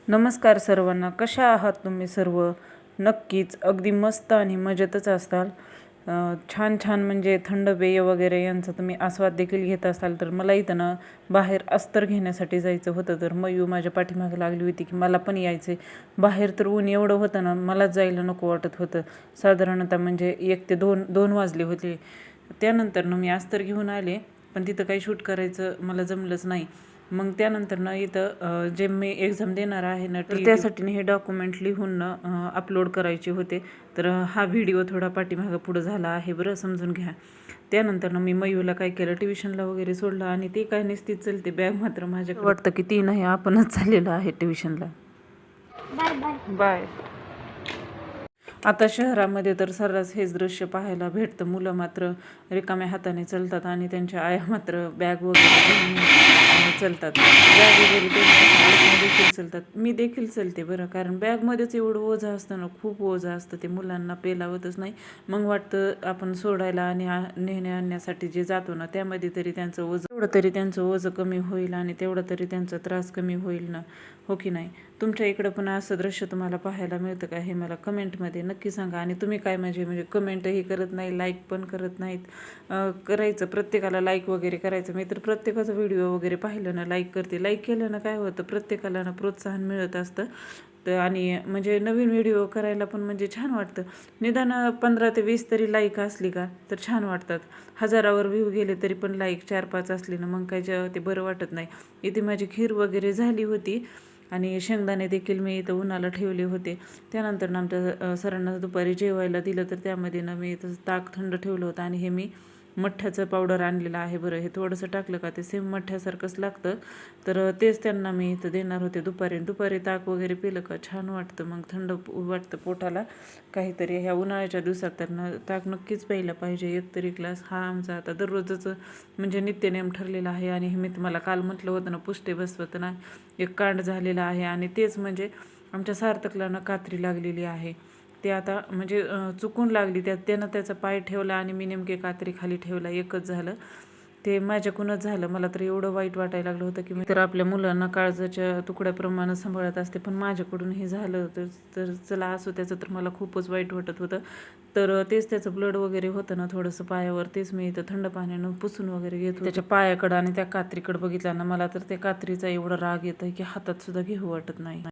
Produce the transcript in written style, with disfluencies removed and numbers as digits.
नमस्कार सर्वांना, कशा आहात तुम्ही सर्व? नक्कीच अगदी मस्त आणि मजेतच असाल. छान छान म्हणजे थंड पेय वगैरे यांचा तुम्ही आस्वाद देखील घेत असाल. तर मला इथं ना बाहेर अस्तर घेण्यासाठी जायचं होतं, तर मयू माझ्या पाठीमागे लागली होती की मला पण यायचं आहे. बाहेर तर ऊन एवढं होतं ना, मलाच जायला नको वाटत होतं. साधारणतः म्हणजे 1 ते 2 वाजले होते. त्यानंतर मी अस्तर घेऊन आले, पण तिथं काही शूट करायचं मला जमलंच नाही. मग त्यानंतर इथं जे मी एक्झाम देणार आहे ना, तर त्यासाठी हे डॉक्युमेंट लिहून अपलोड करायचे होते. तर हा व्हिडिओ थोडा पाठीमागं पुढं झाला आहे, बरं समजून घ्या. त्यानंतर मी मयूला काय केलं, ट्युशनला वगैरे सोडलं आणि ते काय नसतीच चलते. बॅग मात्र माझ्याकडे वाटतं की ती नाही, आपणच चाललेलं आहे ट्युशनला. Bye bye bye. आता शहरामध्ये तर सर्रास हेच दृश्य पाहायला भेटतं. मुलं मात्र रिकाम्या हाताने चालतात आणि त्यांच्या आया मात्र बॅग वगैरे घेऊन चालतात. बॅग वगैरे देखील चालतात. मी देखील चालते बरं, कारण बॅगमध्येच एवढं ओझं असतं ना, खूप ओझं असतं. ते मुलांना पेलावतच नाही. मग वाटतं आपण सोडायला आणि नेण्या आणण्यासाठी जे जातो ना, त्यामध्ये तरी त्यांचं ओझं तेवढं तरी त्यांचं ओझं कमी होईल आणि तेवढा तरी त्यांचा त्रास कमी होईल ना, हो की नाही? तुमच्या इकडं पण असं दृश्य तुम्हाला पाहायला मिळतं का, हे मला कमेंटमध्ये नक्की सांगा. आणि तुम्ही काय म्हणजे कमेंटही करत नाही, लाईक पण करत नाहीत. करायचं, प्रत्येकाला लाईक वगैरे करायचं. मी तर प्रत्येकाचा व्हिडिओ वगैरे पाहिलं ना लाईक करते. लाईक केलं ना काय होतं, प्रत्येकाला ना प्रोत्साहन मिळत असतं. तर आणि म्हणजे नवीन व्हिडिओ करायला पण म्हणजे छान वाटतं. निदान 15 ते 20 तरी लाईक असली का तर छान वाटतात. हजारावर व्ह्यू गेले तरी पण लाईक 4-5 असले ना, मग काय ते बरं वाटत नाही. इथे माझी खीर वगैरे झाली होती आणि शेंगदाणे देखील मी इथं उन्हाला ठेवले होते. त्यानंतर आमच्या सरांना दुपारी जेवायला दिलं, तर त्यामध्ये मी इथं ताक थंड ठेवलं होतं आणि हे मी मठ्ठ्याचं पावडर आणलेलं आहे बरं. हे थोडंसं टाकलं का ते सेम मठ्ठ्यासारखंच लागतं. तर तेच त्यांना मी इथं देणार होते. दुपारी ताक वगैरे पिलं का छान वाटतं, मग थंड वाटतं पोटाला काहीतरी. ह्या उन्हाळ्याच्या दिवसात त्यांना ताक नक्कीच प्यायला पाहिजे, एक तरी ग्लास. हा आमचा आता दररोजच म्हणजे नित्यनेम ठरलेला आहे. आणि हे मी तुम्हाला काल म्हटलं होतं ना, पुष्टे बसवत ना, एक कांड झालेला आहे. आणि तेच म्हणजे आमच्या सार्थकला ना कात्री लागलेली आहे. ते आता म्हणजे चुकून लागली, त्यानं त्याचा पाय ठेवला आणि मी नेमके कात्री खाली ठेवला. एकच झालं ते, माझ्याकडूनच झालं. मला तर एवढं वाईट वाटायला लागलं होतं की मी तर आपल्या मुलांना काळजाच्या तुकड्याप्रमाणे सांभाळत असते, पण माझ्याकडून हे झालं. तर चला असो, त्याचं तर मला खूपच वाईट वाटत होतं. तर तेच त्याचं ब्लड वगैरे होतं ना थोडंसं पायावर, तेच मी इथं थंड पाण्यानं पुसून वगैरे घेतो त्याच्या पायाकडं. आणि त्या कात्रीकडं बघितलं ना, मला तर त्या कात्रीचा एवढा राग येतो की हातात सुद्धा घेऊ वाटत नाही.